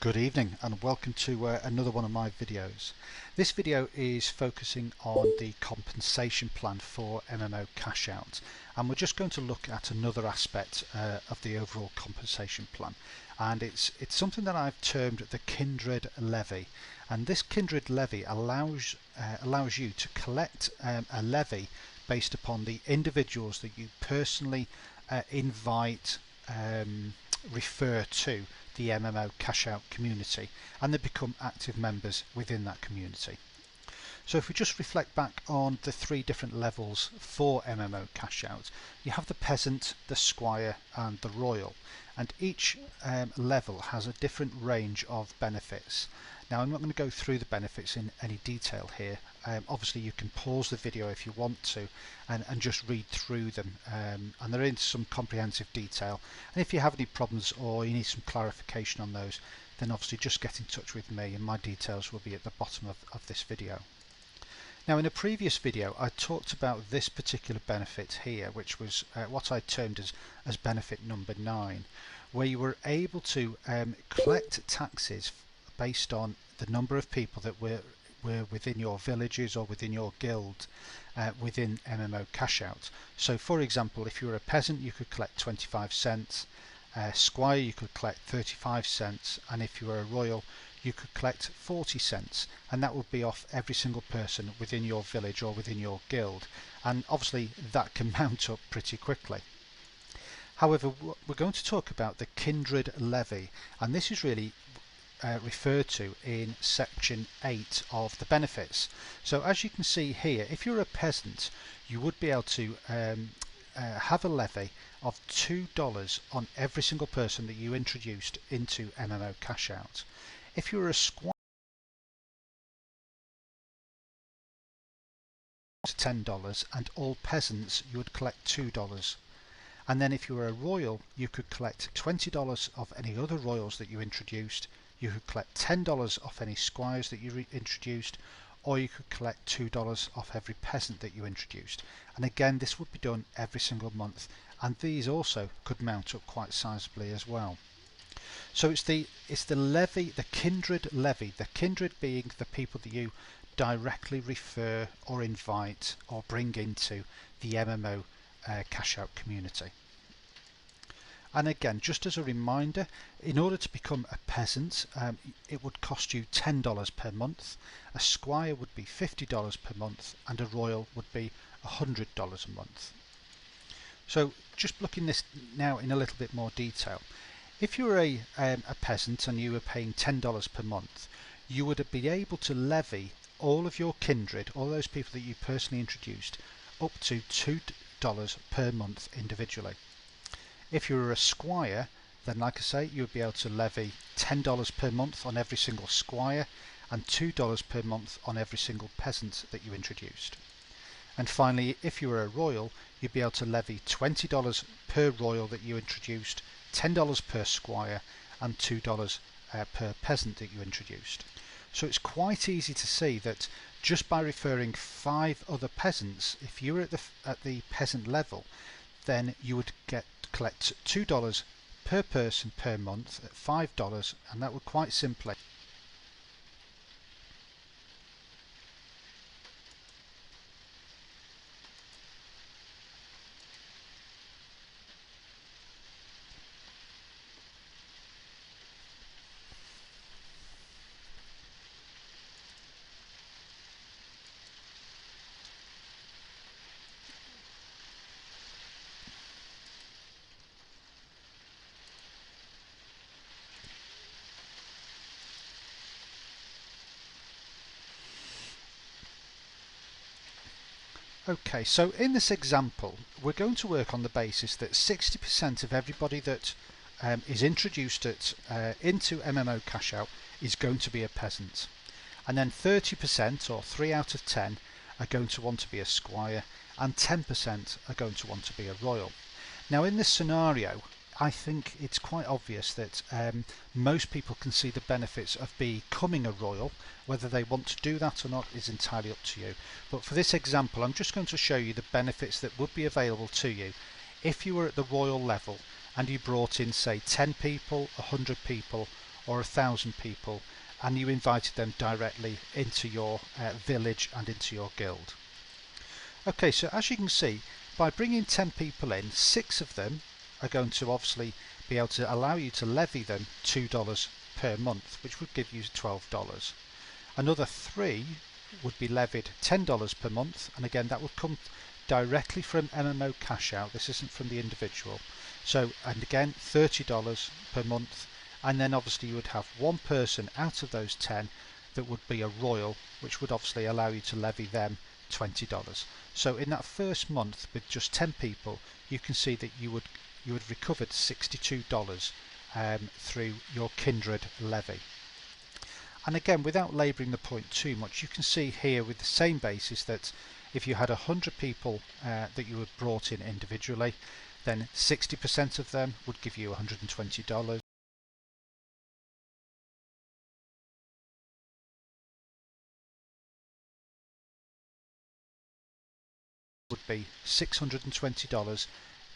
Good evening and welcome to another one of my videos. This video is focusing on the compensation plan for MMOCashOut, and we're just going to look at another aspect of the overall compensation plan, and it's something that I've termed the Kindred Levy. And this Kindred Levy allows you to collect a levy based upon the individuals that you personally invite, refer to the MMOCashOut community, and they become active members within that community. So if we just reflect back on the three different levels for MMOCashOut, you have the peasant, the squire and the royal, and each level has a different range of benefits. Now I'm not going to go through the benefits in any detail here. Obviously you can pause the video if you want to and just read through them, and they're in some comprehensive detail, and if you have any problems or you need some clarification on those, then obviously just get in touch with me and my details will be at the bottom of this video. Now in a previous video I talked about this particular benefit here, which was what I termed as benefit number 9, where you were able to collect taxes based on the number of people that were within your villages or within your guild within MMOCashOut. So for example, if you were a peasant you could collect 25 cents, squire you could collect 35 cents, and if you were a royal you could collect 40 cents, and that would be off every single person within your village or within your guild, and obviously that can mount up pretty quickly. However, we're going to talk about the Kindred Levy, and this is really referred to in section 8 of the benefits. So as you can see here, if you're a peasant you would be able to have a levy of $2 on every single person that you introduced into MMOCashOut. If you were a squire, $10, and all peasants you would collect $2. And then if you were a royal you could collect $20 of any other royals that you introduced, you could collect $10 off any squires that you introduced, or you could collect $2 off every peasant that you introduced. And again, this would be done every single month, and these also could mount up quite sizably as well. So it's the levy, the Kindred Levy, the kindred being the people that you directly refer or invite or bring into the MMOCashOut community. And again, just as a reminder, in order to become a peasant, it would cost you $10 per month, a squire would be $50 per month, and a royal would be $100 a month. So just looking this now in a little bit more detail, if you were a peasant and you were paying $10 per month, you would be able to levy all of your kindred, all those people that you personally introduced, up to $2 per month individually. If you were a squire, then like I say, you would be able to levy $10 per month on every single squire and $2 per month on every single peasant that you introduced. And finally, if you were a royal, you'd be able to levy $20 per royal that you introduced, $10 per squire and $2 per peasant that you introduced. So it's quite easy to see that just by referring 5 other peasants, if you were at the peasant level, then you would collect $2 per person per month at $5, and that would quite simply Okay, so in this example we're going to work on the basis that 60% of everybody that is introduced into MMOCashOut is going to be a peasant, and then 30% or 3 out of 10 are going to want to be a squire, and 10% are going to want to be a royal. Now in this scenario I think it's quite obvious that most people can see the benefits of becoming a royal. Whether they want to do that or not is entirely up to you. But for this example, I'm just going to show you the benefits that would be available to you if you were at the royal level and you brought in say 10 people, 100 people or 1,000 people, and you invited them directly into your village and into your guild. Okay, so as you can see, by bringing 10 people in, 6 of them are going to obviously be able to allow you to levy them $2 per month, which would give you $12. Another 3 would be levied $10 per month, and again that would come directly from MMOCashOut. This isn't from the individual. So, and again $30 per month, and then obviously you would have one person out of those 10 that would be a royal, which would obviously allow you to levy them $20. So in that first month with just 10 people, you can see that you would recovered $62 through your Kindred levy. And again, without labouring the point too much, you can see here with the same basis that if you had 100 people that you had brought in individually, then 60% of them would give you $120. Would be $620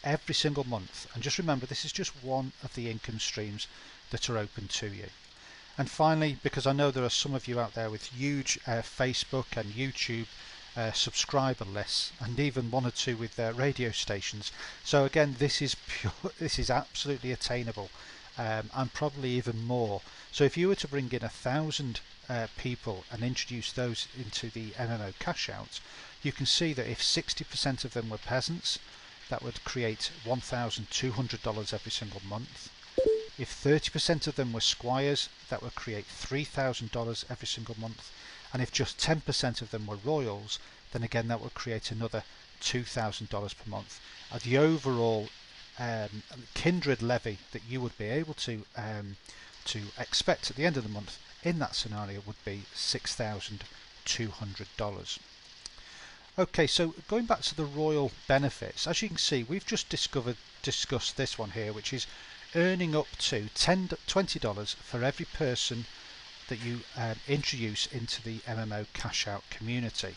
every single month. And just remember, this is just one of the income streams that are open to you. And finally, because I know there are some of you out there with huge Facebook and YouTube subscriber lists, and even 1 or 2 with their radio stations, so again this is absolutely attainable, and probably even more. So if you were to bring in 1,000 people and introduce those into the MMOCashOut, you can see that if 60% of them were peasants, that would create $1,200 every single month. If 30% of them were squires, that would create $3,000 every single month. And if just 10% of them were royals, then again that would create another $2,000 per month. The overall Kindred levy that you would be able to expect at the end of the month in that scenario would be $6,200. Okay, so going back to the royal benefits, as you can see, we've just discussed this one here, which is earning up to $20 for every person that you introduce into the MMOCashOut community.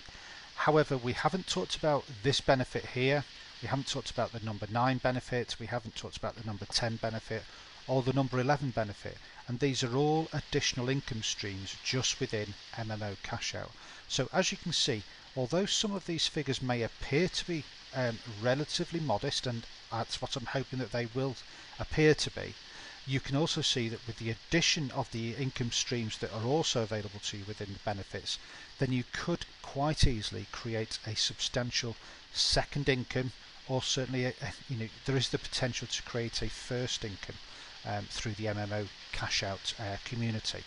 However, we haven't talked about this benefit here. We haven't talked about the number 9 benefit. We haven't talked about the number 10 benefit or the number 11 benefit. And these are all additional income streams just within MMOCashOut. So as you can see, although some of these figures may appear to be relatively modest, and that's what I'm hoping that they will appear to be, you can also see that with the addition of the income streams that are also available to you within the benefits, then you could quite easily create a substantial second income, or certainly there is the potential to create a first income through the MMOCashOut community.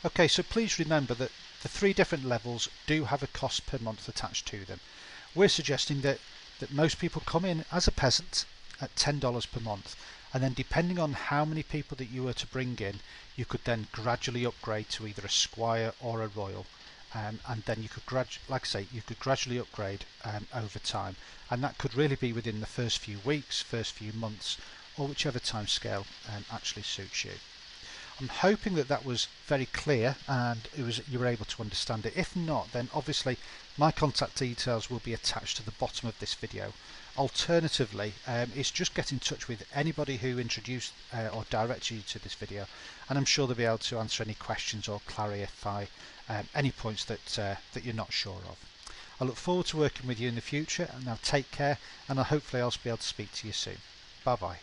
Okay, so please remember that the 3 different levels do have a cost per month attached to them. We're suggesting that most people come in as a peasant at $10 per month, and then depending on how many people that you were to bring in, you could then gradually upgrade to either a squire or a royal, and then you could gradually upgrade over time, and that could really be within the first few weeks, first few months, or whichever time scale actually suits you. I'm hoping that that was very clear and you were able to understand it. If not, then obviously my contact details will be attached to the bottom of this video. Alternatively, it's just get in touch with anybody who introduced or directed you to this video, and I'm sure they'll be able to answer any questions or clarify any points that you're not sure of. I look forward to working with you in the future, and now take care, and hopefully I'll be able to speak to you soon. Bye bye.